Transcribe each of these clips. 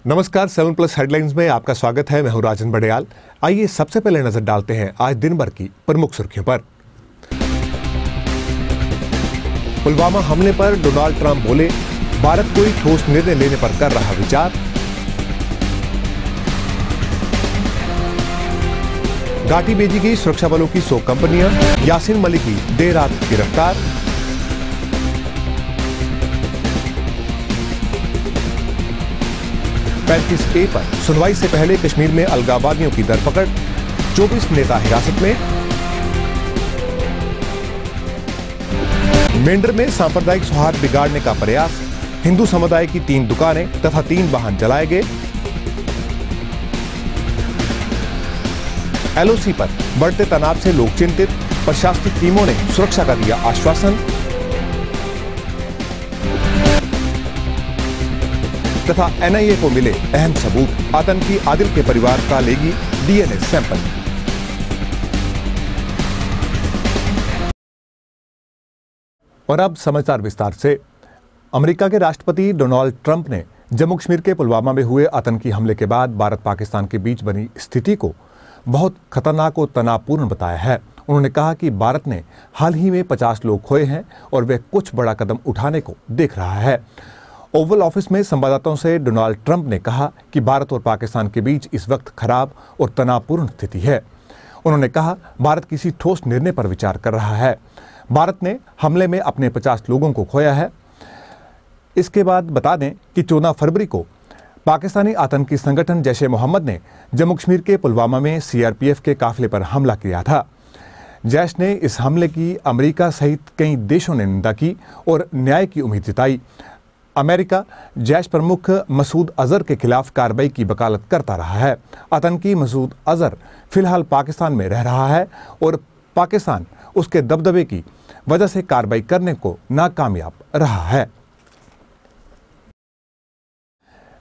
नमस्कार, 7+ हेडलाइंस में आपका स्वागत है। मैं हूं राजन बड़ेयाल। आइए सबसे पहले नजर डालते हैं आज दिन भर की प्रमुख सुर्खियों पर। पुलवामा हमले पर डोनाल्ड ट्रंप बोले, भारत कोई ठोस निर्णय लेने पर कर रहा विचार। घाटी भेजी गई सुरक्षा बलों की 100 कंपनियां, यासीन मलिक की देर रात गिरफ्तार। (35A) पर सुनवाई से पहले कश्मीर में अलगाववादियों की धरपकड़, 24 नेता हिरासत में। मेंढर में सांप्रदायिक सौहार्द बिगाड़ने का प्रयास, हिंदू समुदाय की 3 दुकानें तथा 3 वाहन जलाए गए। LOC पर बढ़ते तनाव से लोग चिंतित, प्रशासनिक टीमों ने सुरक्षा का दिया आश्वासन। तथा NIA को मिले अहम सबूत, आतंकी आदिल के परिवार का लेगी DNA सैंपल। और अब समाचार विस्तार से। अमेरिका के राष्ट्रपति डोनाल्ड ट्रंप ने जम्मू कश्मीर के पुलवामा में हुए आतंकी हमले के बाद भारत पाकिस्तान के बीच बनी स्थिति को बहुत खतरनाक और तनावपूर्ण बताया है। उन्होंने कहा कि भारत ने हाल ही में 50 लोग खोए हैं और वह कुछ बड़ा कदम उठाने को देख रहा है। ओवल ऑफिस में संवाददाताओं से डोनाल्ड ट्रंप ने कहा कि भारत और पाकिस्तान के बीच इस वक्त खराब और तनावपूर्ण स्थिति है। उन्होंने कहा, भारत किसी ठोस निर्णय पर विचार कर रहा है। भारत ने हमले में अपने 50 लोगों को खोया है। इसके बाद बता दें कि 14 फरवरी को पाकिस्तानी आतंकी संगठन जैश-ए-मोहम्मद ने जम्मू कश्मीर के पुलवामा में CRPF के काफिले पर हमला किया था। जैश ने इस हमले की अमेरिका सहित कई देशों ने निंदा की और न्याय की उम्मीद जताई। अमेरिका जैश प्रमुख मसूद अजहर के खिलाफ कार्रवाई की वकालत करता रहा है। आतंकी मसूद अजहर फिलहाल पाकिस्तान में रह रहा है और पाकिस्तान उसके दबदबे की वजह से कार्रवाई करने को नाकामयाब रहा है।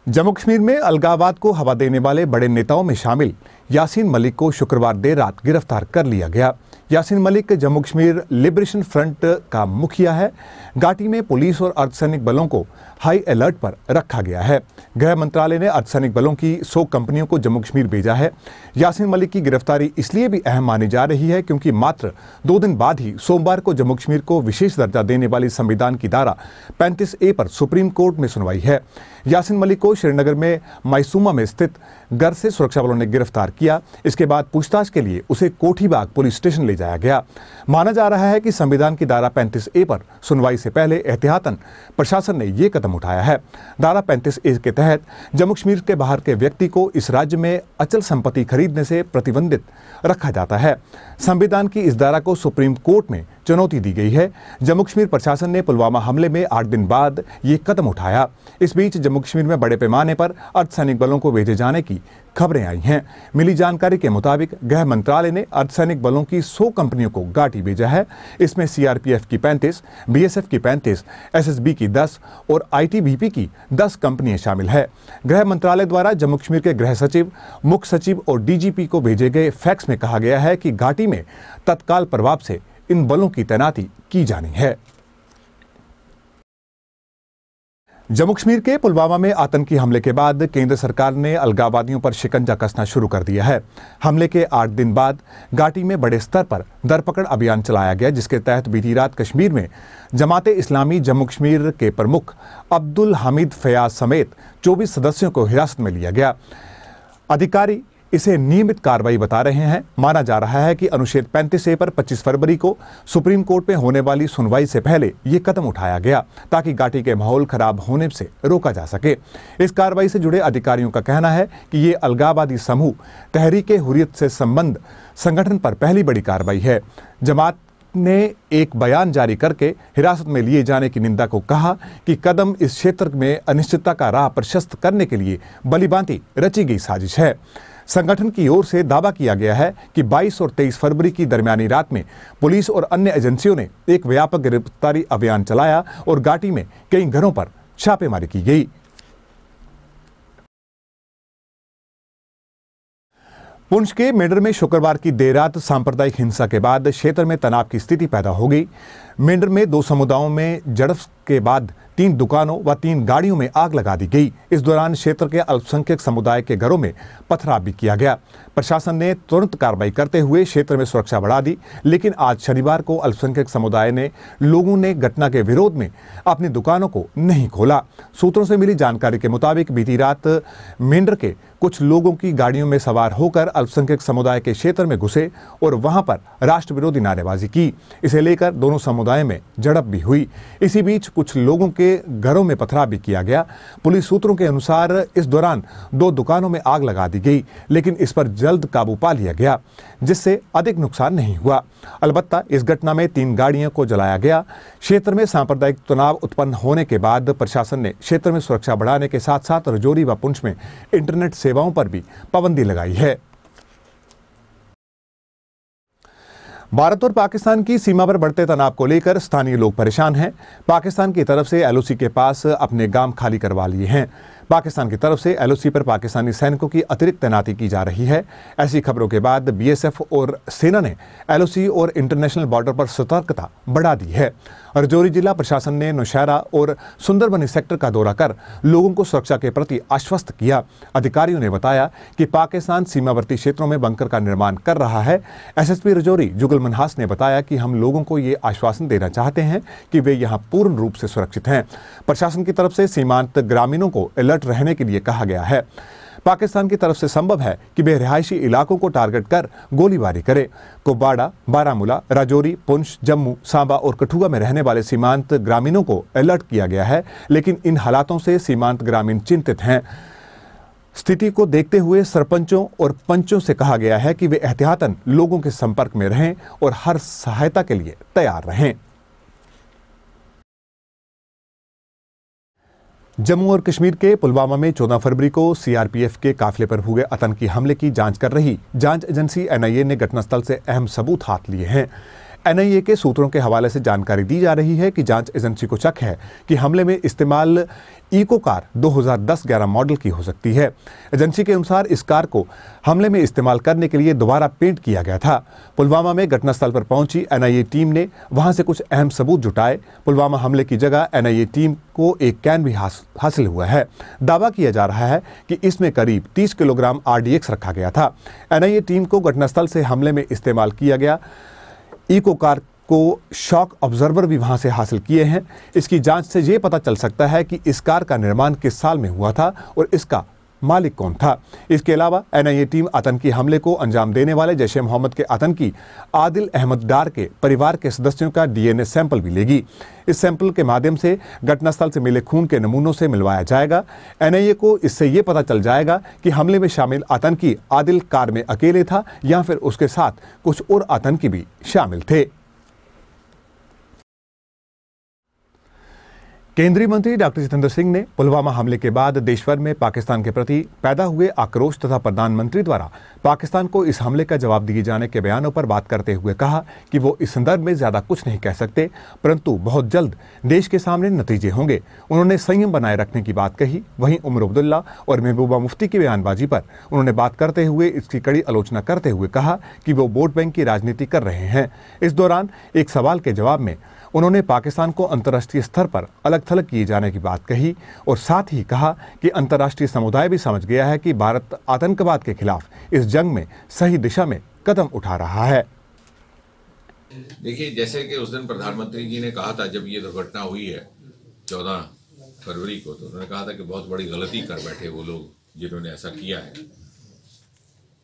जम्मू कश्मीर में अलगाववाद को हवा देने वाले बड़े नेताओं में शामिल यासीन मलिक को शुक्रवार देर रात गिरफ्तार कर लिया गया। यासीन मलिक जम्मू कश्मीर लिबरेशन फ्रंट का मुखिया है। घाटी में पुलिस और अर्धसैनिक बलों को हाई अलर्ट पर रखा गया है। गृह मंत्रालय ने अर्धसैनिक बलों की 100 कंपनियों को जम्मू कश्मीर भेजा है। यासीन मलिक की गिरफ्तारी इसलिए भी अहम मानी जा रही है क्योंकि मात्र 2 दिन बाद ही सोमवार को जम्मू कश्मीर को विशेष दर्जा देने वाली संविधान की धारा 35A पर सुप्रीम कोर्ट में सुनवाई है। यासीन मलिक को श्रीनगर में मायसूमा में स्थित घर से सुरक्षा बलों ने गिरफ्तार किया। इसके बाद पूछताछ के लिए उसे कोठीबाग पुलिस स्टेशन ले जाया गया। माना जा रहा है कि संविधान की धारा 35A पर सुनवाई से पहले एहतियातन प्रशासन ने यह कदम उठाया है। धारा 35A के तहत जम्मू कश्मीर के बाहर के व्यक्ति को इस राज्य में अचल संपत्ति खरीदने से प्रतिबंधित रखा जाता है। संविधान की इस धारा को सुप्रीम कोर्ट में चुनौती दी गई है। जम्मू कश्मीर प्रशासन ने पुलवामा हमले में 8 दिन बाद ये कदम उठाया। इस बीच जम्मू कश्मीर में बड़े पैमाने पर अर्धसैनिक बलों को भेजे जाने की खबरें आई हैं। मिली जानकारी के मुताबिक गृह मंत्रालय ने अर्धसैनिक बलों की 100 कंपनियों को घाटी भेजा है। इसमें CRPF की 35, BSF की 35, SSB की 10 और ITBP की 10 कंपनियां शामिल है। गृह मंत्रालय द्वारा जम्मू कश्मीर के गृह सचिव, मुख्य सचिव और DGP को भेजे गए फैक्स में कहा गया है कि घाटी में तत्काल प्रभाव से इन बलों की तैनाती की जानी है। जम्मू कश्मीर के पुलवामा में आतंकी हमले के बाद केंद्र सरकार ने अलगाववादियों पर शिकंजा कसना शुरू कर दिया है। हमले के 8 दिन बाद घाटी में बड़े स्तर पर धरपकड़ अभियान चलाया गया, जिसके तहत बीती रात कश्मीर में जमात-ए-इस्लामी जम्मू कश्मीर के प्रमुख अब्दुल हमीद फयाज समेत 24 सदस्यों को हिरासत में लिया गया। अधिकारी इसे नियमित कार्रवाई बता रहे हैं। माना जा रहा है कि अनुच्छेद 35A पर 25 फरवरी को सुप्रीम कोर्ट में होने वाली सुनवाई से पहले ये कदम उठाया गया ताकि घाटी के माहौल खराब होने से रोका जा सके। इस कार्रवाई से जुड़े अधिकारियों का कहना है कि ये अलगाववादी समूह तहरीक-ए-हुर्रियत से संबंध संगठन पर पहली बड़ी कार्रवाई है। जमात ने एक बयान जारी करके हिरासत में लिए जाने की निंदा को कहा कि कदम इस क्षेत्र में अनिश्चितता का राह प्रशस्त करने के लिए भलीभांति रची गई साजिश है। संगठन की ओर से दावा किया गया है कि 22 और 23 फरवरी की दरमियानी रात में पुलिस और अन्य एजेंसियों ने एक व्यापक गिरफ्तारी अभियान चलाया और घाटी में कई घरों पर छापेमारी की गई। पुंछ के मेंढर में शुक्रवार की देर रात सांप्रदायिक हिंसा के बाद क्षेत्र में तनाव की स्थिति पैदा हो गई। मेंढर में 2 समुदायों में झड़प के बाद 3 दुकानों व 3 गाड़ियों में आग लगा दी गई। इस दौरान क्षेत्र के अल्पसंख्यक समुदाय के घरों में पथराव भी किया गया। प्रशासन ने तुरंत कार्रवाई करते हुए क्षेत्र में सुरक्षा बढ़ा दी, लेकिन आज शनिवार को अल्पसंख्यक समुदाय ने लोगों ने घटना के विरोध में अपनी दुकानों को नहीं खोला। सूत्रों से मिली जानकारी के मुताबिक बीती रात मेंढर के कुछ लोगों की गाड़ियों में सवार होकर अल्पसंख्यक समुदाय के क्षेत्र में घुसे और वहां पर राष्ट्र विरोधी नारेबाजी की। इसे लेकर दोनों समुदाय में झड़प भी हुई। इसी बीच कुछ लोगों के घरों में पथराव भी किया गया। पुलिस सूत्रों के अनुसार इस दौरान 2 दुकानों में आग लगा दी गई, लेकिन इस पर जल्द काबू पा लिया गया, जिससे अधिक नुकसान नहीं हुआ। अलबत्ता इस घटना में 3 गाड़ियों को जलाया गया। क्षेत्र में सांप्रदायिक तनाव उत्पन्न होने के बाद प्रशासन ने क्षेत्र में सुरक्षा बढ़ाने के साथ साथ राजौरी व पुंछ में इंटरनेट सेवाओं पर भी पाबंदी लगाई है। भारत और पाकिस्तान की सीमा पर बढ़ते तनाव को लेकर स्थानीय लोग परेशान हैं। पाकिस्तान की तरफ से एलओसी के पास अपने गांव खाली करवा लिए हैं। पाकिस्तान की तरफ से एलओसी पर पाकिस्तानी सैनिकों की अतिरिक्त तैनाती की जा रही है। ऐसी खबरों के बाद बीएसएफ और सेना ने एलओसी और इंटरनेशनल बॉर्डर पर सतर्कता बढ़ा दी है। राजौरी जिला प्रशासन ने नौशहरा और सुंदरबनी सेक्टर का दौरा कर लोगों को सुरक्षा के प्रति आश्वस्त किया। अधिकारियों ने बताया कि पाकिस्तान सीमावर्ती क्षेत्रों में बंकर का निर्माण कर रहा है। एसएसपी राजौरी जुगल मनहास ने बताया कि हम लोगों को ये आश्वासन देना चाहते हैं कि वे यहाँ पूर्ण रूप से सुरक्षित हैं। प्रशासन की तरफ से सीमांत ग्रामीणों को अलर्ट रहने के लिए कहा गया है। पाकिस्तान की तरफ से संभव है कि वे रिहायशी इलाकों को टारगेट कर गोलीबारी करे। कुपवाड़ा, बारामूला, राजौरी, पुंछ, जम्मू, सांबा और कठुआ में रहने वाले सीमांत ग्रामीणों को अलर्ट किया गया है, लेकिन इन हालातों से सीमांत ग्रामीण चिंतित हैं। स्थिति को देखते हुए सरपंचों और पंचों से कहा गया है कि वे एहतियातन लोगों के संपर्क में रहें और हर सहायता के लिए तैयार रहें। जम्मू और कश्मीर के पुलवामा में 14 फरवरी को सीआरपीएफ के काफिले पर हुए आतंकी हमले की जांच कर रही जांच एजेंसी एनआईए ने घटनास्थल से अहम सबूत हाथ लिए हैं। एनआईए के सूत्रों के हवाले से जानकारी दी जा रही है कि जांच एजेंसी को शक है कि हमले में इस्तेमाल इको कार 2010-11 मॉडल की हो सकती है। एजेंसी के अनुसार इस कार को हमले में इस्तेमाल करने के लिए दोबारा पेंट किया गया था। पुलवामा में घटनास्थल पर पहुंची एनआईए टीम ने वहां से कुछ अहम सबूत जुटाए। पुलवामा हमले की जगह एनआईए टीम को एक कैन भी हासिल हुआ है। दावा किया जा रहा है कि इसमें करीब 30 किलोग्राम आरडीएक्स रखा गया था। एनआईए टीम को घटनास्थल से हमले में इस्तेमाल किया गया इको कार को शॉक ऑब्जर्वर भी वहां से हासिल किए हैं। इसकी जांच से ये पता चल सकता है कि इस कार का निर्माण किस साल में हुआ था और इसका मालिक कौन था। इसके अलावा एनआईए टीम आतंकी हमले को अंजाम देने वाले जैश ए मोहम्मद के आतंकी आदिल अहमद डार के परिवार के सदस्यों का डीएनए सैंपल भी लेगी। इस सैंपल के माध्यम से घटनास्थल से मिले खून के नमूनों से मिलवाया जाएगा। एनआईए को इससे ये पता चल जाएगा कि हमले में शामिल आतंकी आदिल कार में अकेले था या फिर उसके साथ कुछ और आतंकी भी शामिल थे। केंद्रीय मंत्री डॉक्टर जितेंद्र सिंह ने पुलवामा हमले के बाद देशभर में पाकिस्तान के प्रति पैदा हुए आक्रोश तथा प्रधानमंत्री द्वारा पाकिस्तान को इस हमले का जवाब दिए जाने के बयानों पर बात करते हुए कहा कि वो इस संदर्भ में ज्यादा कुछ नहीं कह सकते, परंतु बहुत जल्द देश के सामने नतीजे होंगे। उन्होंने संयम बनाए रखने की बात कही। वहीं उमर अब्दुल्ला और महबूबा मुफ्ती की बयानबाजी पर उन्होंने बात करते हुए इसकी कड़ी आलोचना करते हुए कहा कि वो वोट बैंक की राजनीति कर रहे हैं। इस दौरान एक सवाल के जवाब में उन्होंने पाकिस्तान को अंतर्राष्ट्रीय स्तर पर अलग थलग किए जाने की बात कही और साथ ही कहा कि अंतर्राष्ट्रीय समुदाय भी समझ गया है कि भारत आतंकवाद के खिलाफ इस जंग में सही दिशा में कदम उठा रहा है। देखिए, जैसे कि उस दिन प्रधानमंत्री जी ने कहा था जब ये दुर्घटना हुई है 14 फरवरी को, तो उन्होंने कहा था कि बहुत बड़ी गलती कर बैठे वो लोग जिन्होंने ऐसा किया है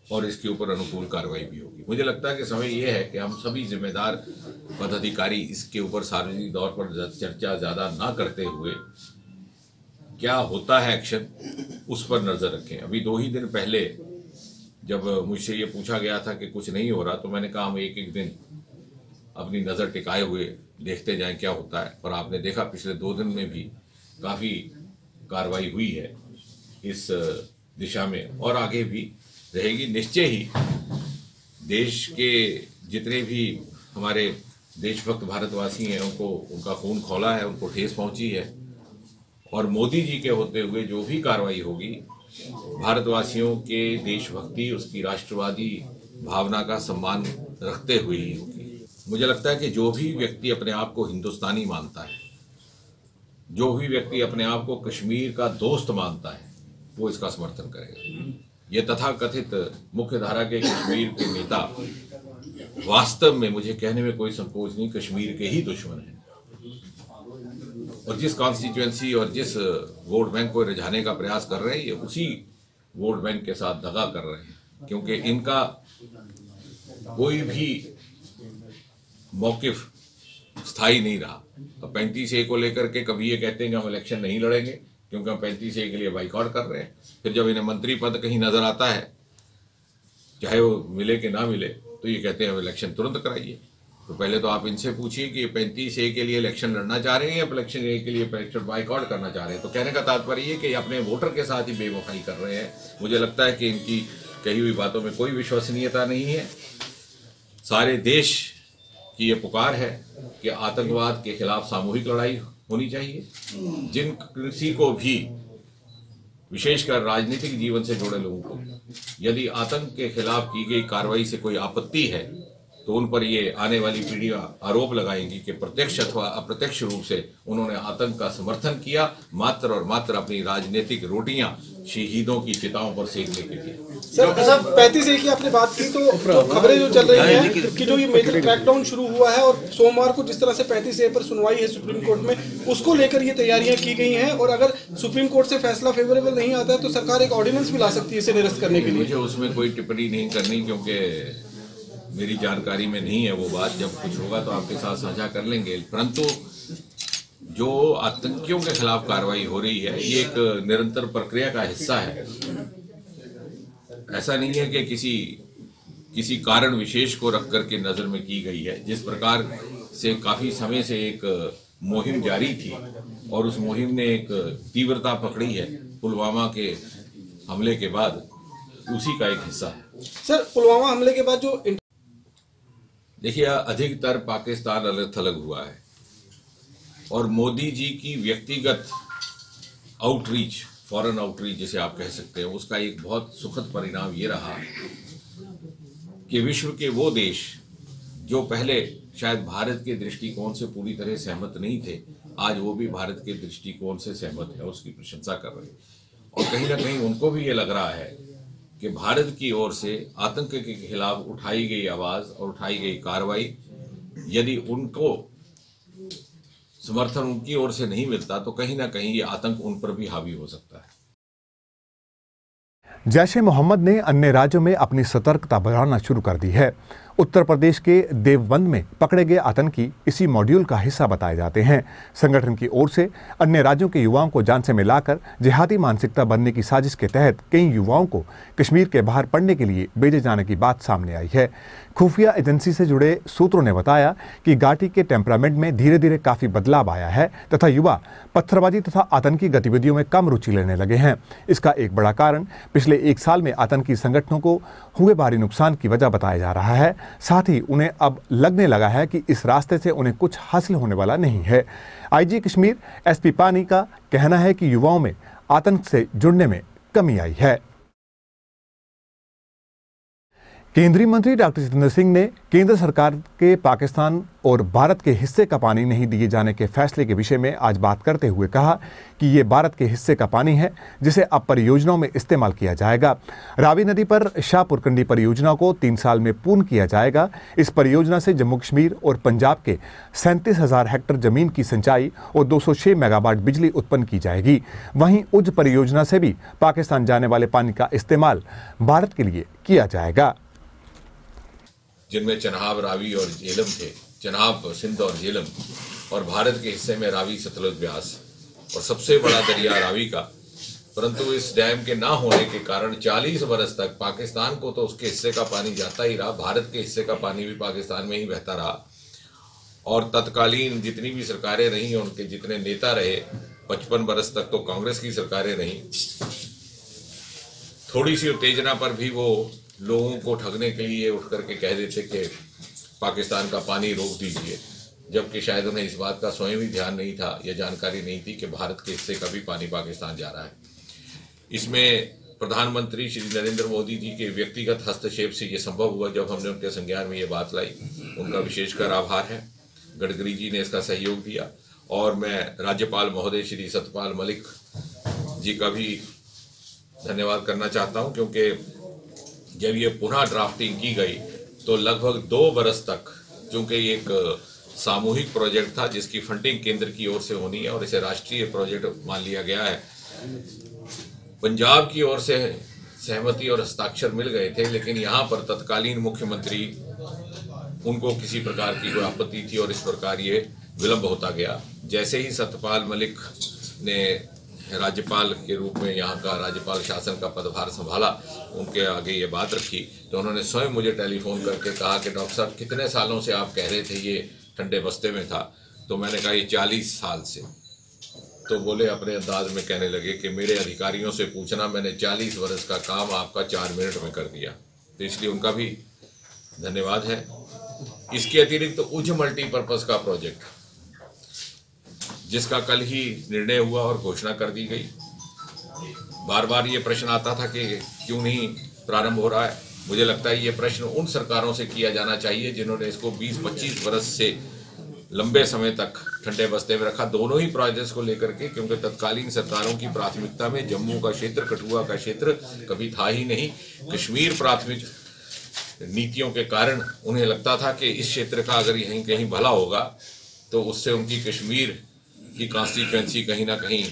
और इसके ऊपर अनुकूल कार्रवाई भी होगी। मुझे लगता है कि समय ये है कि हम सभी जिम्मेदार पदाधिकारी इसके ऊपर सार्वजनिक तौर पर चर्चा ज़्यादा ना करते हुए क्या होता है एक्शन उस पर नज़र रखें। अभी 2 ही दिन पहले जब मुझसे ये पूछा गया था कि कुछ नहीं हो रहा, तो मैंने कहा हम एक दिन अपनी नज़र टिकाए हुए देखते जाएं क्या होता है। और आपने देखा पिछले 2 दिन में भी काफ़ी कार्रवाई हुई है इस दिशा में और आगे भी रहेगी। निश्चय ही देश के जितने भी हमारे देशभक्त भारतवासी हैं उनको उनका खून खौला है, उनको ठेस पहुंची है और मोदी जी के होते हुए जो भी कार्रवाई होगी भारतवासियों के देशभक्ति, उसकी राष्ट्रवादी भावना का सम्मान रखते हुए ही होगी। मुझे लगता है कि जो भी व्यक्ति अपने आप को हिंदुस्तानी मानता है, जो भी व्यक्ति अपने आप को कश्मीर का दोस्त मानता है, वो इसका समर्थन करेगा। ये तथाकथित मुख्य धारा के कश्मीर के नेता वास्तव में, मुझे कहने में कोई संकोच नहीं, कश्मीर के ही दुश्मन हैं और जिस कॉन्स्टिट्यूएंसी और जिस वोट बैंक को रिझाने का प्रयास कर रहे हैं, ये उसी वोट बैंक के साथ दगा कर रहे हैं, क्योंकि इनका कोई भी मौकिफ स्थायी नहीं रहा। अब 35A को लेकर के कभी ये कहते हैं कि हम इलेक्शन नहीं लड़ेंगे क्योंकि हम 35A के लिए बाइकआउट कर रहे हैं, फिर जब इन्हें मंत्री पद कहीं नजर आता है, चाहे वो मिले कि ना मिले, तो ये कहते हैं हम इलेक्शन तुरंत कराइए। तो पहले तो आप इनसे पूछिए कि 35A के लिए इलेक्शन लड़ना चाह रहे हैं या इलेक्शन A के लिए इलेक्शन बाइकआउट करना चाह रहे हैं। तो कहने का तात्पर्य ये कि अपने वोटर के साथ ही बेवफाई कर रहे हैं। मुझे लगता है कि इनकी कही हुई बातों में कोई विश्वसनीयता नहीं है। सारे देश की ये पुकार है कि आतंकवाद के खिलाफ सामूहिक लड़ाई होनी चाहिए। जिन किसी को भी, विशेषकर राजनीतिक जीवन से जुड़े लोगों को, यदि आतंक के खिलाफ की गई कार्रवाई से कोई आपत्ति है तो उन पर ये आने वाली पीढ़ियां आरोप लगाएंगी कि प्रत्यक्ष अथवा अप्रत्यक्ष रूप से उन्होंने आतंक का समर्थन किया, मात्र और मात्र अपनी राजनीतिक रोटियां शहीदों की चिताओं पर सेकने के लिए। सर 35A की आपने बात की, तो खबरें जो चल रही हैं कि जो ये मेजर क्रैकडाउन शुरू हुआ है और सोमवार को जिस तरह से 35A पर सुनवाई है सुप्रीम कोर्ट में, उसको लेकर ये तैयारियां की गई हैं और अगर सुप्रीम कोर्ट से फैसला फेवरेबल नहीं आता है तो सरकार एक ऑर्डिनेंस भी ला सकती है इसे निरस्त करने के लिए। मुझे उसमें कोई टिप्पणी नहीं करनी, क्योंकि मेरी जानकारी में नहीं है वो बात। जब कुछ होगा तो आपके साथ साझा कर लेंगे। परंतु जो आतंकियों के खिलाफ कार्रवाई हो रही है, ये एक निरंतर प्रक्रिया का हिस्सा है। ऐसा नहीं है कि किसी कारण विशेष को रख करके नजर में की गई है। जिस प्रकार से काफी समय से एक मुहिम जारी थी और उस मुहिम ने एक तीव्रता पकड़ी है पुलवामा के हमले के बाद, उसी का एक हिस्सा है। सर पुलवामा हमले के बाद जो देखिए, अधिकतर पाकिस्तान अलग थलग हुआ है और मोदी जी की व्यक्तिगत आउटरीच, फॉरेन आउटरीच जिसे आप कह सकते हैं, उसका एक बहुत सुखद परिणाम ये रहा कि विश्व के वो देश जो पहले शायद भारत के दृष्टिकोण से पूरी तरह सहमत नहीं थे, आज वो भी भारत के दृष्टिकोण से सहमत है, उसकी प्रशंसा कर रहे हैं। और कहीं ना कहीं उनको भी ये लग रहा है कि भारत की ओर से आतंक के खिलाफ उठाई गई आवाज और उठाई गई कार्रवाई, यदि उनको समर्थन उनकी ओर से नहीं मिलता तो कहीं ना कहीं ये आतंक उन पर भी हावी हो सकता है। जैश-ए मोहम्मद ने अन्य राज्यों में अपनी सतर्कता बढ़ाना शुरू कर दी है। उत्तर प्रदेश के देवबंद में पकड़े गए आतंकी इसी मॉड्यूल का हिस्सा बताए जाते हैं। संगठन की ओर से अन्य राज्यों के युवाओं को जान से मिलाकर जिहादी मानसिकता बनने की साजिश के तहत कई युवाओं को कश्मीर के बाहर पढ़ने के लिए भेजे जाने की बात सामने आई है। खुफिया एजेंसी से जुड़े सूत्रों ने बताया कि घाटी के टेम्परामेंट में धीरे धीरे काफी बदलाव आया है तथा युवा पत्थरबाजी तथा आतंकी गतिविधियों में कम रुचि लेने लगे हैं। इसका एक बड़ा कारण पिछले एक साल में आतंकी संगठनों को हुए भारी नुकसान की वजह बताया जा रहा है। साथ ही उन्हें अब लगने लगा है कि इस रास्ते से उन्हें कुछ हासिल होने वाला नहीं है। आईजी कश्मीर एसपी पानी का कहना है कि युवाओं में आतंक से जुड़ने में कमी आई है। केंद्रीय मंत्री डॉक्टर जितेंद्र सिंह ने केंद्र सरकार के पाकिस्तान और भारत के हिस्से का पानी नहीं दिए जाने के फैसले के विषय में आज बात करते हुए कहा कि ये भारत के हिस्से का पानी है जिसे अब परियोजनाओं में इस्तेमाल किया जाएगा। रावी नदी पर शाहपुर कंडी परियोजना को 3 साल में पूर्ण किया जाएगा। इस परियोजना से जम्मू कश्मीर और पंजाब के 37,000 हेक्टेयर जमीन की सिंचाई और 206 मेगावाट बिजली उत्पन्न की जाएगी। वहीं उज परियोजना से भी पाकिस्तान जाने वाले पानी का इस्तेमाल भारत के लिए किया जाएगा, जिनमें चनाब, रावी और झेलम थे। चनाब, सिंध और झेलम, और भारत के हिस्से में रावी, सतलुज, ब्यास और सबसे बड़ा दरिया रावी का। परंतु इस डैम के ना होने के कारण 40 बरस तक पाकिस्तान को तो उसके हिस्से का पानी जाता ही रहा, भारत के हिस्से का पानी भी पाकिस्तान में ही बहता रहा। और तत्कालीन जितनी भी सरकारें रहीं, उनके जितने नेता रहे, 55 बरस तक तो कांग्रेस की सरकारें रहीं, थोड़ी सी उत्तेजना पर भी वो लोगों को ठगने के लिए उठ करके कह देते कि पाकिस्तान का पानी रोक दीजिए, जबकि शायद उन्हें इस बात का स्वयं भी ध्यान नहीं था या जानकारी नहीं थी कि भारत के हिस्से का भी पानी पाकिस्तान जा रहा है। इसमें प्रधानमंत्री श्री नरेंद्र मोदी जी के व्यक्तिगत हस्तक्षेप से ये संभव हुआ जब हमने उनके संज्ञान में ये बात लाई। उनका विशेषकर आभार है। गडकरी जी ने इसका सहयोग दिया और मैं राज्यपाल महोदय श्री सत्यपाल मलिक जी का भी धन्यवाद करना चाहता हूं, क्योंकि जब ये पुनः ड्राफ्टिंग की गई तो लगभग 2 बरस तक, चूंकि ये एक सामूहिक प्रोजेक्ट था जिसकी फंडिंग केंद्र की ओर से होनी है और इसे राष्ट्रीय प्रोजेक्ट मान लिया गया है, पंजाब की ओर से सहमति और हस्ताक्षर मिल गए थे, लेकिन यहाँ पर तत्कालीन मुख्यमंत्री उनको किसी प्रकार की कोई आपत्ति थी और इस प्रकार ये विलंब होता गया। जैसे ही सत्यपाल मलिक ने राज्यपाल के रूप में यहाँ का राज्यपाल शासन का पदभार संभाला, उनके आगे ये बात रखी तो उन्होंने स्वयं मुझे टेलीफोन करके कहा कि डॉक्टर साहब कितने सालों से आप कह रहे थे ये ठंडे बस्ते में था? तो मैंने कहा ये 40 साल से। तो बोले अपने अंदाज में कहने लगे कि मेरे अधिकारियों से पूछना, मैंने 40 वर्ष का काम आपका 4 मिनट में कर दिया। तो इसलिए उनका भी धन्यवाद है। इसके अतिरिक्त तो उज मल्टीपर्पज का प्रोजेक्ट, जिसका कल ही निर्णय हुआ और घोषणा कर दी गई, बार बार ये प्रश्न आता था कि क्यों नहीं प्रारंभ हो रहा है। मुझे लगता है ये प्रश्न उन सरकारों से किया जाना चाहिए जिन्होंने इसको 20-25 वर्ष से लंबे समय तक ठंडे बस्ते में रखा, दोनों ही प्रोजेक्ट्स को लेकर के, क्योंकि तत्कालीन सरकारों की प्राथमिकता में जम्मू का क्षेत्र, कठुआ का क्षेत्र कभी था ही नहीं। कश्मीर प्राथमिक नीतियों के कारण उन्हें लगता था कि इस क्षेत्र का अगर यहीं कहीं भला होगा तो उससे उनकी कश्मीर की कॉन्स्टिट्यूएंसी कहीं ना कहीं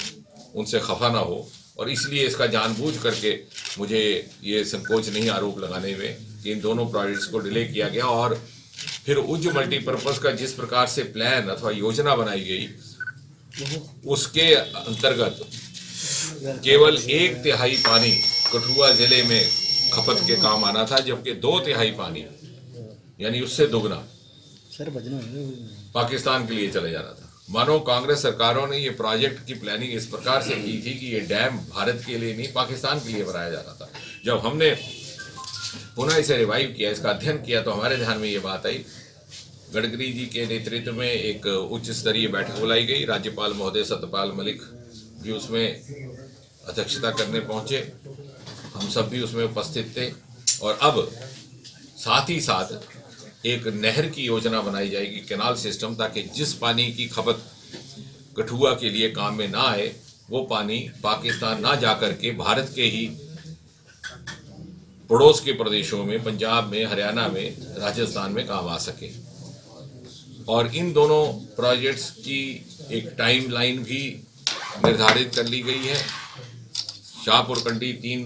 उनसे खफा ना हो, और इसलिए इसका जानबूझ करके मुझे ये संकोच नहीं आरोप लगाने में कि इन दोनों प्रोजेक्ट्स को डिले किया गया। और फिर उज मल्टीपर्पज का जिस प्रकार से प्लान अथवा योजना बनाई गई, उसके अंतर्गत केवल 1/3 पानी कठुआ जिले में खपत के काम आना था, जबकि 2/3 पानी यानी उससे दुगना पाकिस्तान के लिए चले जाना था। मानो कांग्रेस सरकारों ने ये प्रोजेक्ट की प्लानिंग इस प्रकार से की थी कि ये डैम भारत के लिए नहीं पाकिस्तान के लिए बनाया जा रहा था। जब हमने पुनः इसे रिवाइव किया, इसका अध्ययन किया, तो हमारे ध्यान में ये बात आई। गडकरी जी के नेतृत्व में एक उच्च स्तरीय बैठक बुलाई गई, राज्यपाल महोदय सत्यपाल मलिक भी उसमें अध्यक्षता करने पहुंचे, हम सब भी उसमें उपस्थित थे। और अब साथ ही साथ एक नहर की योजना बनाई जाएगी, कैनाल सिस्टम, ताकि जिस पानी की खपत कठुआ के लिए काम में ना आए वो पानी पाकिस्तान ना जाकर के भारत के ही पड़ोस के प्रदेशों में, पंजाब में, हरियाणा में, राजस्थान में काम आ सके। और इन दोनों प्रोजेक्ट्स की एक टाइम लाइन भी निर्धारित कर ली गई है। शाहपुर कंडी 3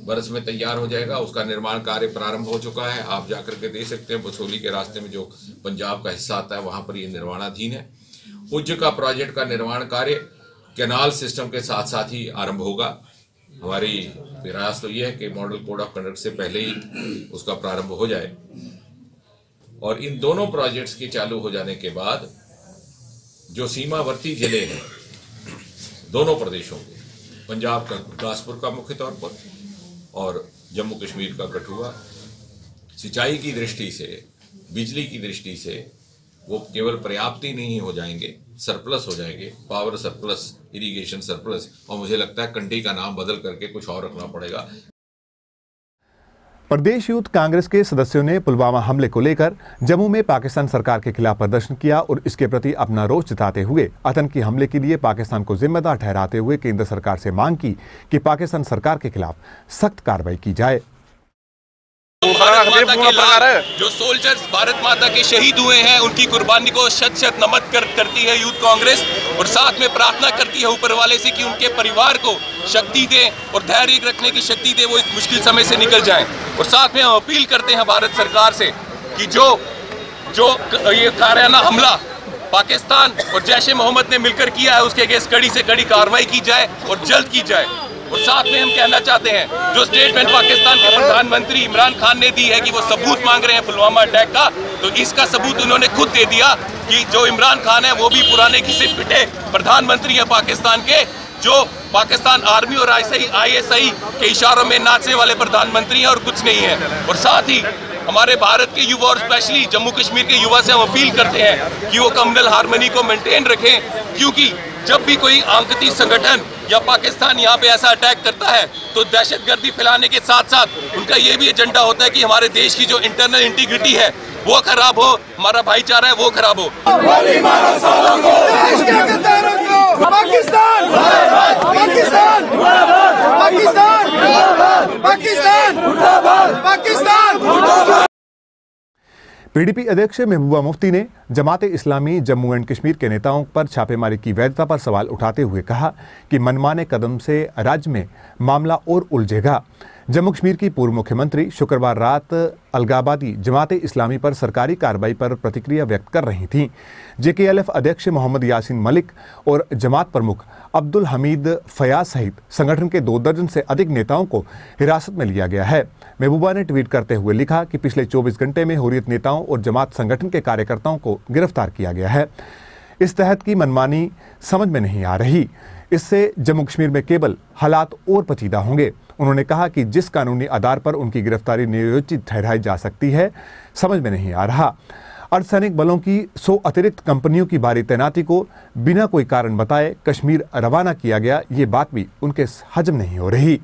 वर्ष में तैयार हो जाएगा, उसका निर्माण कार्य प्रारंभ हो चुका है, आप जाकर के देख सकते हैं। बसोली के रास्ते में जो पंजाब का हिस्सा आता है वहां पर ये निर्माणाधीन है। उज्ज का प्रोजेक्ट का निर्माण कार्य कैनाल सिस्टम के साथ साथ ही आरंभ होगा। हमारी प्रयास तो ये है कि मॉडल कोड ऑफ कंडक्ट से पहले ही उसका प्रारंभ हो जाए। और इन दोनों प्रोजेक्ट्स के चालू हो जाने के बाद जो सीमावर्ती जिले हैं दोनों प्रदेशों के, पंजाब का गुरदासपुर का मुख्य तौर पर और जम्मू कश्मीर का कठुआ, सिंचाई की दृष्टि से, बिजली की दृष्टि से वो केवल पर्याप्त ही नहीं हो जाएंगे, सरप्लस हो जाएंगे, पावर सरप्लस, इरिगेशन सरप्लस। और मुझे लगता है कंडी का नाम बदल करके कुछ और रखना पड़ेगा। प्रदेश यूथ कांग्रेस के सदस्यों ने पुलवामा हमले को लेकर जम्मू में पाकिस्तान सरकार के खिलाफ प्रदर्शन किया और इसके प्रति अपना रोष जताते हुए आतंकी हमले के लिए पाकिस्तान को जिम्मेदार ठहराते हुए केंद्र सरकार से मांग की कि पाकिस्तान सरकार के खिलाफ सख्त कार्रवाई की जाए। भारत माता के लाल जो सोल्जर्स भारत माता के शहीद हुए हैं, उनकी कुर्बानी को शत नमन करती है यूथ कांग्रेस, और साथ में प्रार्थना करती है ऊपर वाले से कि उनके परिवार को शक्ति दे और धैर्य रखने की शक्ति दे, वो इस मुश्किल समय से निकल जाएं। और साथ में हम अपील करते हैं भारत सरकार से कि जो ये कायराना हमला पाकिस्तान और जैश ए मोहम्मद ने मिलकर किया है, उसके अगेंस्ट कड़ी से कड़ी कार्रवाई की जाए और जल्द की जाए। और साथ में हम कहना चाहते हैं, जो स्टेटमेंट पाकिस्तान के प्रधानमंत्री इमरान खान ने दी है कि वो सबूत मांग रहे हैं पुलवामा अटैक का, तो इसका सबूत उन्होंने खुद दे दिया कि जो इमरान खान है वो भी पुराने घिसे पिटे प्रधानमंत्री है पाकिस्तान के, जो पाकिस्तान आर्मी और ISI के इशारों में नाचने वाले प्रधानमंत्री हैं और कुछ नहीं है। और साथ ही हमारे भारत के युवा और स्पेशली जम्मू कश्मीर के युवा से हम अपील करते हैं कि वो कम्युनल हार्मनी को मेंटेन रखें, क्योंकि जब भी कोई आतंकी संगठन या पाकिस्तान यहाँ पे ऐसा अटैक करता है तो दहशतगर्दी फैलाने के साथ साथ उनका ये भी एजेंडा होता है कि हमारे देश की जो इंटरनल इंटीग्रिटी है वो खराब हो, हमारा भाईचारा है वो खराब हो। पाकिस्तान पाकिस्तान पाकिस्तान पाकिस्तान पाकिस्तान। पीडीपी अध्यक्ष महबूबा मुफ्ती ने जमात इस्लामी जम्मू एंड कश्मीर के नेताओं पर छापेमारी की वैधता पर सवाल उठाते हुए कहा कि मनमाने कदम से राज्य में मामला और उलझेगा। जम्मू कश्मीर की पूर्व मुख्यमंत्री शुक्रवार रात अलगाबादी जमात इस्लामी पर सरकारी कार्रवाई पर प्रतिक्रिया व्यक्त कर रही थीं। जेकेएलएफ अध्यक्ष मोहम्मद यासीन मलिक और जमात प्रमुख अब्दुल हमीद फयाज सहित संगठन के 2 दर्जन से अधिक नेताओं को हिरासत में लिया गया है। महबूबा ने ट्वीट करते हुए लिखा कि पिछले 24 घंटे में हुर्रियत नेताओं और जमात संगठन के कार्यकर्ताओं को गिरफ्तार किया गया है। इस तहत की मनमानी समझ में नहीं आ रही। इससे जम्मू कश्मीर में केवल हालात और पेचीदा होंगे। उन्होंने कहा कि जिस कानूनी आधार पर उनकी गिरफ्तारी नियोजित ठहराई जा सकती है समझ में नहीं आ रहा। अर्धसैनिक बलों की 100 अतिरिक्त कंपनियों की भारी तैनाती को बिना कोई कारण बताए कश्मीर रवाना किया गया, ये बात भी उनके हजम नहीं हो रही।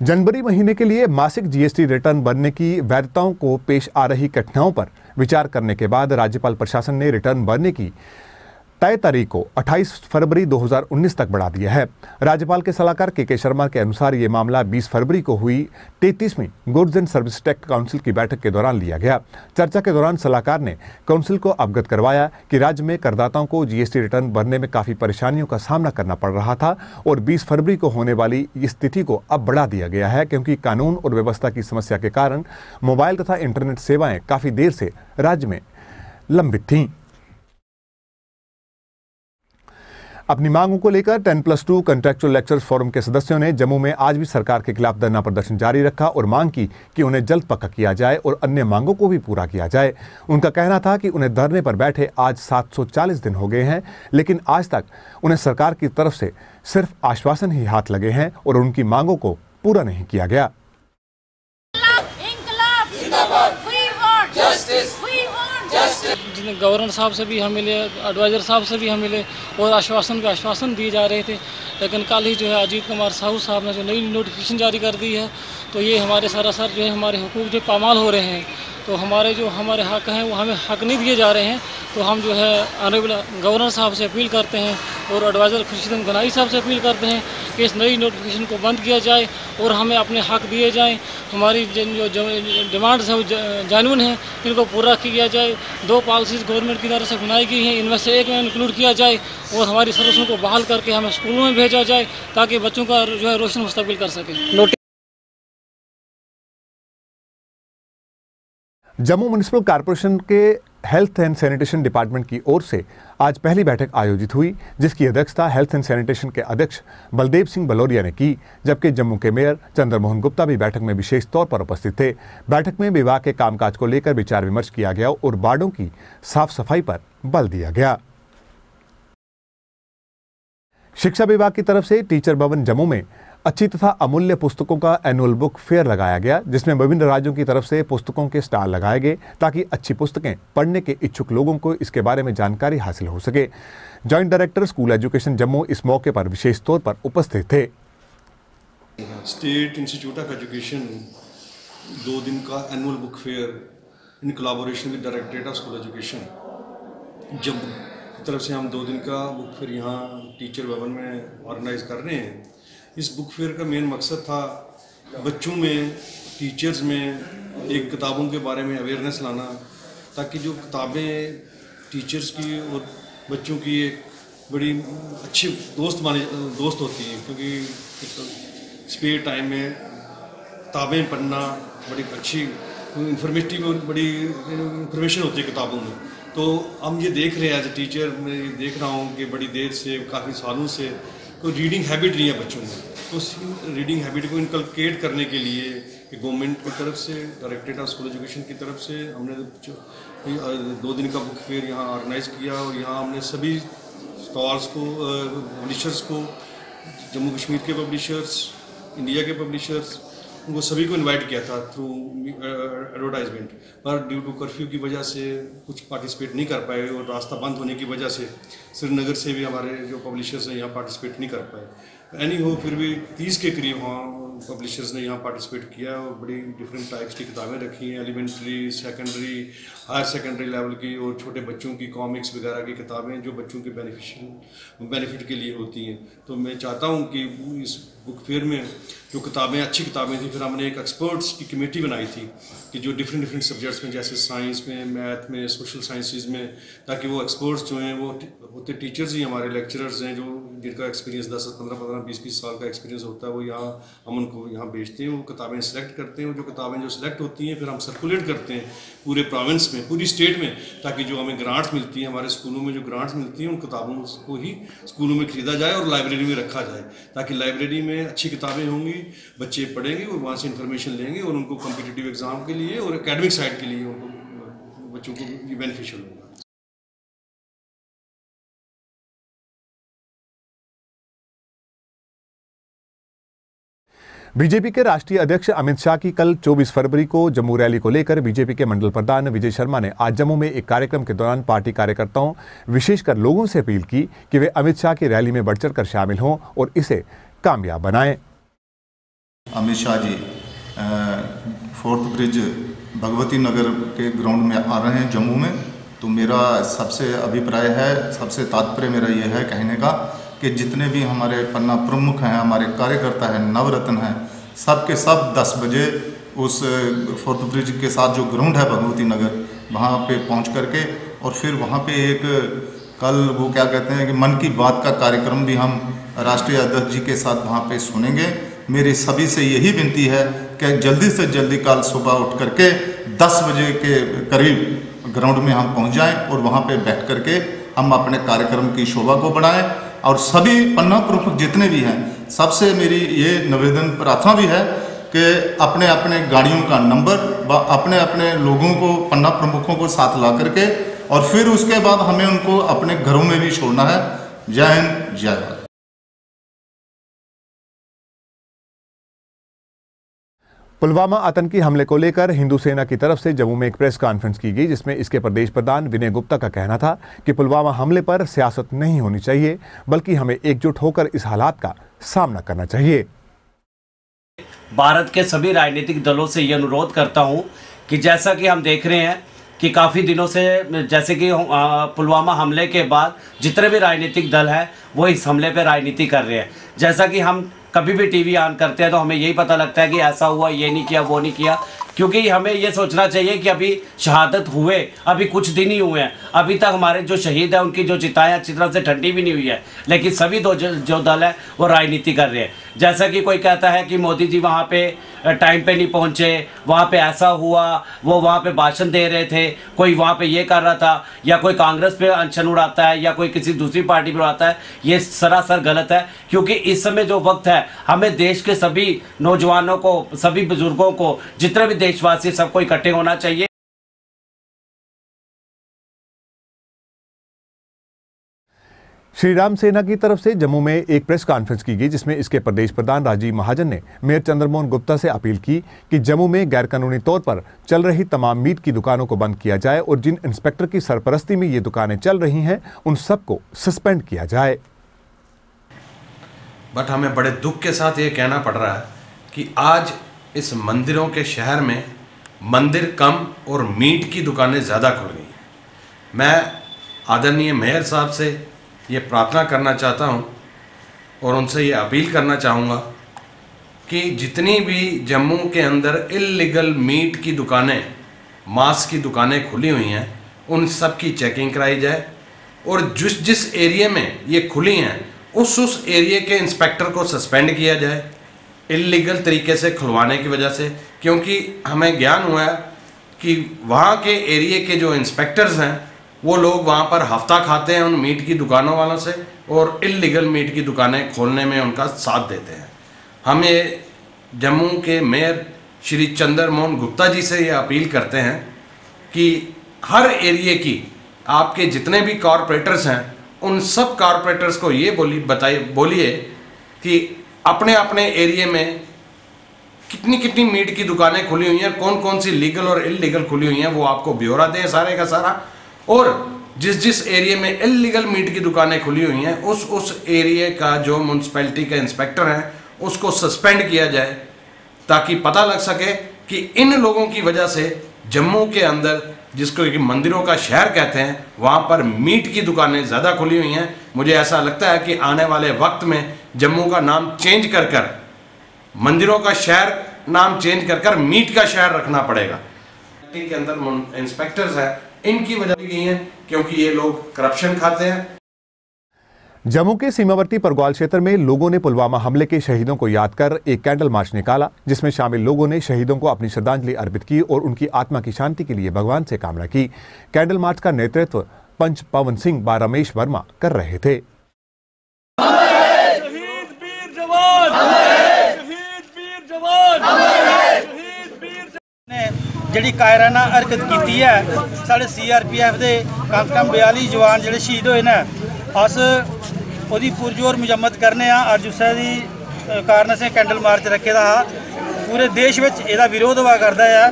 जनवरी महीने के लिए मासिक जीएसटी रिटर्न भरने की वैधताओं को पेश आ रही कठिनाइयों पर विचार करने के बाद राज्यपाल प्रशासन ने रिटर्न भरने की तय तारीख को 28 फरवरी 2019 तक बढ़ा दिया है। राज्यपाल के सलाहकार के शर्मा के अनुसार ये मामला 20 फरवरी को हुई 33वीं goods and service tax council की बैठक के दौरान लिया गया। चर्चा के दौरान सलाहकार ने काउंसिल को अवगत करवाया कि राज्य में करदाताओं को जीएसटी रिटर्न भरने में काफ़ी परेशानियों का सामना करना पड़ रहा था और 20 फरवरी को होने वाली इस तिथि को अब बढ़ा दिया गया है, क्योंकि कानून और व्यवस्था की समस्या के कारण मोबाइल तथा इंटरनेट सेवाएं काफ़ी देर से राज्य में लंबित थीं। अपनी मांगों को लेकर 10+2 कॉन्ट्रैक्चुअल लेक्चरर्स फोरम के सदस्यों ने जम्मू में आज भी सरकार के खिलाफ धरना प्रदर्शन जारी रखा और मांग की कि उन्हें जल्द पक्का किया जाए और अन्य मांगों को भी पूरा किया जाए। उनका कहना था कि उन्हें धरने पर बैठे आज 740 दिन हो गए हैं, लेकिन आज तक उन्हें सरकार की तरफ से सिर्फ आश्वासन ही हाथ लगे हैं और उनकी मांगों को पूरा नहीं किया गया। गवर्नर साहब से भी हम मिले, एडवाइज़र साहब से भी हम मिले और आश्वासन पे आश्वासन दिए जा रहे थे, लेकिन कल ही जो है अजीत कुमार साहू साहब ने जो नई नोटिफिकेशन जारी कर दी है तो ये हमारे सरासर जो है हमारे हुकूक जो पामाल हो रहे हैं। तो हमारे हक हैं वो हमें हक नहीं दिए जा रहे हैं। तो हम जो है ऑनरेबल गवर्नर साहब से अपील करते हैं और एडवाइज़र खुर्शीद गनाई साहब से अपील करते हैं कि इस नई नोटिफिकेशन को बंद किया जाए और हमें अपने हक दिए जाएं। हमारी जो डिमांड्स हैं वो जेन्युइन हैं, इनको पूरा किया जाए। 2 पॉलिसीज़ गवर्नमेंट की तरफ से बनाई गई हैं, इनमें से एक में इंक्लूड किया जाए और हमारी सर्विसों को बहाल करके हमें स्कूलों में भेजा जाए ताकि बच्चों का जो है रोशन मुस्तकबिल कर सकें। जम्मू म्युनिसिपल कॉर्पोरेशन के हेल्थ एंड सैनिटेशन डिपार्टमेंट की ओर से आज पहली बैठक आयोजित हुई, जिसकी अध्यक्षता हेल्थ एंड सैनिटेशन के अध्यक्ष बलदेव सिंह बलोरिया ने की, जबकि जम्मू के मेयर चंद्रमोहन गुप्ता भी बैठक में विशेष तौर पर उपस्थित थे। बैठक में विभाग के कामकाज को लेकर विचार विमर्श किया गया और वार्डों की साफ सफाई पर बल दिया गया। शिक्षा विभाग की तरफ से टीचर भवन जम्मू में अच्छी तथा अमूल्य पुस्तकों का एनुअल बुक फेयर लगाया गया, जिसमें विभिन्न राज्यों की तरफ से पुस्तकों के स्टॉल लगाए गए ताकि अच्छी पुस्तकें पढ़ने के इच्छुक लोगों को इसके बारे में जानकारी हासिल हो सके। Joint director school education Jammu इस मौके पर विशेष तौर पर उपस्थित थे। स्टेट इंस्टीट्यूट ऑफ एजुकेशन 2 दिन का annual book fair in collaboration with directorate of school education Jammu की तरफ से हम 2 दिन का बुक फेयर यहाँ टीचर भवन में ऑर्गेनाइज कर रहे हैं। इस बुक फेयर का मेन मकसद था बच्चों में, टीचर्स में एक किताबों के बारे में अवेयरनेस लाना, ताकि जो किताबें टीचर्स की और बच्चों की एक बड़ी अच्छी दोस्त होती हैं, क्योंकि स्पेयर टाइम में किताबें पढ़ना बड़ी अच्छी इंफॉर्मेटिव और बड़ी इंफॉर्मेशन होती है किताबों में। तो हम ये देख रहे हैं एज ए टीचर, मैं ये देख रहा हूँ कि बड़ी देर से, काफ़ी सालों से कोई रीडिंग हैबिट नहीं है बच्चों में। तो उस रीडिंग हैबिट को इनकलकेट करने के लिए गवर्नमेंट की तरफ से, डायरेक्टरेट ऑफ स्कूल एजुकेशन की तरफ से हमने 2 दिन का बुक फेयर यहाँ ऑर्गेनाइज किया और यहाँ हमने सभी स्टॉल्स को, पब्लिशर्स को, जम्मू कश्मीर के पब्लिशर्स, इंडिया के पब्लिशर्स उनको सभी को इनवाइट किया था थ्रू एडवर्टाइजमेंट, पर ड्यू टू कर्फ्यू की वजह से कुछ पार्टिसिपेट नहीं कर पाए और रास्ता बंद होने की वजह से श्रीनगर से भी हमारे जो पब्लिशर्स हैं यहाँ पार्टिसिपेट नहीं कर पाए। एनी हो, फिर भी 30 के करीब वहाँ पब्लिशर्स ने यहाँ पार्टिसिपेट किया और बड़ी डिफरेंट टाइप्स की किताबें रखी हैं, elementary, secondary, higher secondary level की और छोटे बच्चों की कॉमिक्स वगैरह की किताबें जो बच्चों के बेनिफिट के लिए होती हैं। तो मैं चाहता हूँ कि इस बुक फेयर में जो किताबें अच्छी किताबें थी, फिर हमने एक एक्सपर्ट्स की कमेटी बनाई थी कि जो डिफरेंट सब्जेक्ट्स में, जैसे साइंस में, मैथ में, सोशल साइंसेज में, ताकि वो एक्सपर्ट्स जो हैं वो होते टीचर्स ही हमारे लेक्चरर्स हैं जो जिनका एक्सपीरियंस 10-15, 20 साल का एक्सपीरियंस होता है, वो यहाँ हम उनको यहाँ भेजते हैं, वो किताबें सेलेक्ट करते हैं। वो जो किताबें जो सिलेक्ट होती हैं फिर हम सर्कुलेट करते हैं पूरे प्रोविंस में, पूरी स्टेट में, ताकि जो हमें ग्रांट्स मिलती हैं, हमारे स्कूलों में जो ग्रांट्स मिलती हैं उन किताबों को ही स्कूलों में खरीदा जाए और लाइब्रेरी में रखा जाए, ताकि लाइब्रेरी में अच्छी किताबें होंगी, बच्चे पढ़ेंगे और वहाँ से इन्फॉर्मेशन लेंगे और उनको कॉम्पिटिटिव एग्जाम के लिए और एकेडमिक साइड के लिए उनको बच्चों को ये बेनिफिशियल होगा। बीजेपी के राष्ट्रीय अध्यक्ष अमित शाह की कल 24 फरवरी को जम्मू रैली को लेकर बीजेपी के मंडल प्रधान विजय शर्मा ने आज जम्मू में एक कार्यक्रम के दौरान पार्टी कार्यकर्ताओं, विशेषकर लोगों से अपील की कि वे अमित शाह की रैली में बढ़ चढ़कर शामिल हों और इसे कामयाब बनाएं। अमित शाह जी फोर्थ ब्रिज भगवती नगर के ग्राउंड में आ रहे हैं जम्मू में, तो मेरा सबसे अभिप्राय है, सबसे तात्पर्य मेरा ये है कहने का कि जितने भी हमारे पन्ना प्रमुख हैं, हमारे कार्यकर्ता हैं, नवरत्न हैं, सब के सब 10 बजे उस फोर्थ ब्रिज के साथ जो ग्राउंड है भगवती नगर, वहाँ पे पहुँच करके और फिर वहाँ पे एक कल वो क्या कहते हैं कि मन की बात का कार्यक्रम भी हम राष्ट्रीय अध्यक्ष जी के साथ वहाँ पे सुनेंगे। मेरी सभी से यही विनती है कि जल्दी से जल्दी कल सुबह उठ करके 10 बजे के करीब ग्राउंड में हम पहुँच जाएँ और वहाँ पे बैठ करके हम अपने कार्यक्रम की शोभा को बढ़ाएं। और सभी पन्ना प्रमुख जितने भी हैं, सबसे मेरी ये निवेदन प्रार्थना भी है कि अपने अपने गाड़ियों का नंबर व अपने अपने लोगों को, पन्ना प्रमुखों को साथ ला करके और फिर उसके बाद हमें उनको अपने घरों में भी छोड़ना है। जय हिंद, जय भारत। पुलवामा आतंकी हमले को लेकर हिंदू सेना की तरफ से जम्मू में एक प्रेस कॉन्फ्रेंस की गई, जिसमें इसके प्रदेश प्रधान विनय गुप्ता का कहना था कि पुलवामा हमले पर सियासत नहीं होनी चाहिए, बल्कि हमें एकजुट होकर इस हालात का सामना करना चाहिए। भारत के सभी राजनीतिक दलों से ये अनुरोध करता हूं कि जैसा कि हम देख रहे हैं कि काफ़ी दिनों से, जैसे कि पुलवामा हमले के बाद जितने भी राजनीतिक दल हैं वो इस हमले पर राजनीति कर रहे हैं। जैसा कि हम कभी भी टीवी ऑन करते हैं तो हमें यही पता लगता है कि ऐसा हुआ, ये नहीं किया, वो नहीं किया, क्योंकि हमें ये सोचना चाहिए कि अभी शहादत हुए अभी कुछ दिन ही हुए हैं, अभी तक हमारे जो शहीद हैं उनकी जो चिताएं अच्छी तरह से ठंडी भी नहीं हुई है, लेकिन सभी जो दल है वो राजनीति कर रहे हैं। जैसा कि कोई कहता है कि मोदी जी वहाँ पे टाइम पे नहीं पहुँचे, वहाँ पे ऐसा हुआ, वो वहाँ पे भाषण दे रहे थे, कोई वहाँ पे ये कर रहा था, या कोई कांग्रेस पे अनशन उड़ाता है या कोई किसी दूसरी पार्टी पे उड़ाता है, ये सरासर गलत है। क्योंकि इस समय जो वक्त है, हमें देश के सभी नौजवानों को, सभी बुजुर्गों को, जितने भी देशवासी, सबको इकट्ठे होना चाहिए। श्री राम सेना की तरफ से जम्मू में एक प्रेस कॉन्फ्रेंस की गई, जिसमें इसके प्रदेश प्रधान राजीव महाजन ने मेयर चंद्रमोहन गुप्ता से अपील की कि जम्मू में गैरकानूनी तौर पर चल रही तमाम मीट की दुकानों को बंद किया जाए और जिन इंस्पेक्टर की सरपरस्ती में ये दुकानें चल रही हैं उन सबको सस्पेंड किया जाए। बट हमें बड़े दुख के साथ ये कहना पड़ रहा है कि आज इस मंदिरों के शहर में मंदिर कम और मीट की दुकानें ज़्यादा खुल गई हैं। मैं आदरणीय मेयर साहब से ये प्रार्थना करना चाहता हूँ और उनसे ये अपील करना चाहूँगा कि जितनी भी जम्मू के अंदर इल्लीगल मीट की दुकानें, मांस की दुकानें खुली हुई हैं, उन सब की चेकिंग कराई जाए और जिस एरिया में ये खुली हैं उस एरिया के इंस्पेक्टर को सस्पेंड किया जाए इल्लीगल तरीके से खुलवाने की वजह से। क्योंकि हमें ज्ञान हुआ है कि वहाँ के एरिया के जो इंस्पेक्टर्स हैं वो लोग वहाँ पर हफ्ता खाते हैं उन मीट की दुकानों वालों से और इल्लीगल मीट की दुकानें खोलने में उनका साथ देते हैं। हम ये जम्मू के मेयर श्री चंद्रमोहन गुप्ता जी से ये अपील करते हैं कि हर एरिए की आपके जितने भी कॉरपोरेटर्स हैं उन सब कॉरपोरेटर्स को ये बोलिए कि अपने अपने एरिए में कितनी कितनी मीट की दुकानें खुली हुई हैं, कौन कौन सी लीगल और इलीगल खुली हुई हैं, वो आपको ब्यौरा दें सारे का सारा। और जिस जिस एरिया में इलीगल मीट की दुकानें खुली हुई हैं उस एरिया का जो म्यूनसिपैलिटी का इंस्पेक्टर है उसको सस्पेंड किया जाए, ताकि पता लग सके कि इन लोगों की वजह से जम्मू के अंदर, जिसको कि मंदिरों का शहर कहते हैं, वहाँ पर मीट की दुकानें ज़्यादा खुली हुई हैं। मुझे ऐसा लगता है कि आने वाले वक्त में जम्मू का नाम चेंज कर मंदिरों का शहर नाम चेंज कर मीट का शहर रखना पड़ेगा। के अंदर इंस्पेक्टर्स हैं, इनकी वजह की है क्योंकि ये लोग करप्शन खाते हैं। जम्मू के सीमावर्ती परगौल क्षेत्र में लोगों ने पुलवामा हमले के शहीदों को याद कर एक कैंडल मार्च निकाला, जिसमें शामिल लोगों ने शहीदों को अपनी श्रद्धांजलि अर्पित की और उनकी आत्मा की शांति के लिए भगवान से कामना की। कैंडल मार्च का नेतृत्व पंच पवन सिंह व रमेश वर्मा कर रहे थे। ਜਿਹੜੀ ਕਾਇਰਾਨਾ ਹਰਕਤ ਕੀਤੀ ਹੈ, ਸਾਡੇ CRPF ਦੇ ਕਮ ਸੇ ਕਮ 42 ਜਵਾਨ ਜਿਹੜੇ ਸ਼ਹੀਦ ਹੋਏ ਨੇ, ਅਸ ਉਹਦੀ ਪੁਰਜੋਰ ਮੁਜ਼ੰਮਤ ਕਰਨੇ ਆ। ਅੱਜ ਉਸੇ ਦੀ ਕਾਰਨ ਅਸੀਂ ਕੈਂਡਲ ਮਾਰਚ ਰੱਖੇ ਦਾ ਪੂਰੇ ਦੇਸ਼ ਵਿੱਚ ਇਹਦਾ ਵਿਰੋਧ ਵਾ ਕਰਦਾ ਹੈ।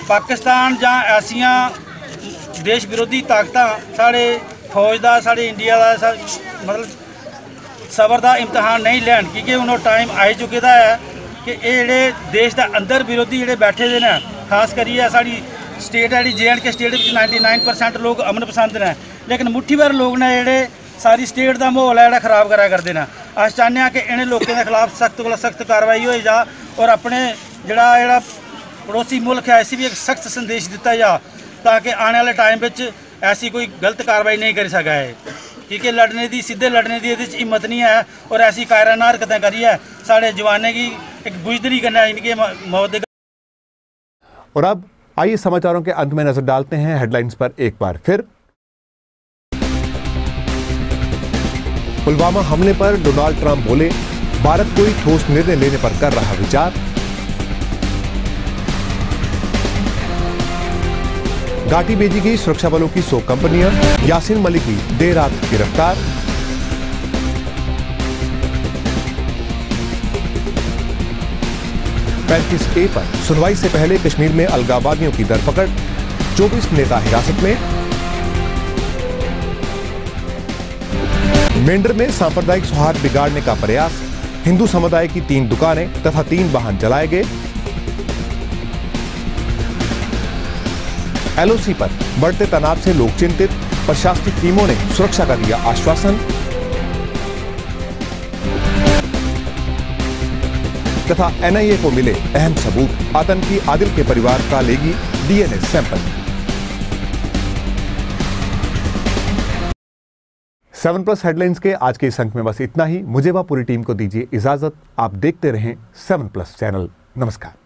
ਪਾਕਿਸਤਾਨ ਜਾਂ ਐਸੀਆਂ ਦੇਸ਼ ਵਿਰੋਧੀ ਤਾਕਤਾਂ ਸਾਡੇ ਫੌਜ ਦਾ, ਸਾਡੇ ਇੰਡੀਆ ਦਾ ਮਤਲਬ ਸਬਰ ਦਾ ਇਮਤਿਹਾਨ ਨਹੀਂ ਲੈਣ, ਕਿਉਂਕਿ ਉਹਨੂੰ ਟਾਈਮ ਆ ਚੁੱਕੇ ਦਾ ਹੈ कि ये देश के अंदर विरोधी जोड़े बैठे दे ने, खास करिए साड़ी स्टेट है J&K स्टेट 99% लोग अमन पसंद ने, लेकिन मुट्ठी भर लोग ने जोड़े सारी स्टेट का माहौल है खराब करा करते हैं। अस चाहते हैं कि इन्हें लोगों के खिलाफ सख्त को सख्त कार्रवाई हो जा और अपने जोड़ा पड़ोसी मुल्क है इसी भी एक सख्त संदेश दिता जा, ताकि आने वाले टाइम में ऐसी कोई गलत कार्रवाई नहीं कर सका है, क्योंकि लड़ने की सीधे लड़ने की हिम्मत नहीं है और ऐसी कायराना हरकतें करिए साढ़े जवानों की एक बुजदरी करना इनके मौत। और अब आइए समाचारों के अंत में नजर डालते हैं हेडलाइंस पर एक बार फिर। पुलवामा हमले पर डोनाल्ड ट्रंप बोले, भारत कोई ठोस निर्णय लेने पर कर रहा विचार। घाटी भेजी गई सुरक्षा बलों की 100 कंपनियां, यासीन मलिक की देर रात गिरफ्तार। A पर सुनवाई से पहले कश्मीर में अलगाववादियों की धरपकड़, 24 नेता हिरासत में। मेंढर में सांप्रदायिक सौहार्द बिगाड़ने का प्रयास, हिंदू समुदाय की 3 दुकानें तथा 3 वाहन जलाए गए। LOC पर बढ़ते तनाव से लोग चिंतित, प्रशासनिक टीमों ने सुरक्षा का दिया आश्वासन। तथा NIA को मिले अहम सबूत, आतंकी आदिल के परिवार का लेगी DNA सैंपल। 7+ हेडलाइंस के आज के इस अंक में बस इतना ही। मुझे व पूरी टीम को दीजिए इजाजत। आप देखते रहें 7+ चैनल। नमस्कार।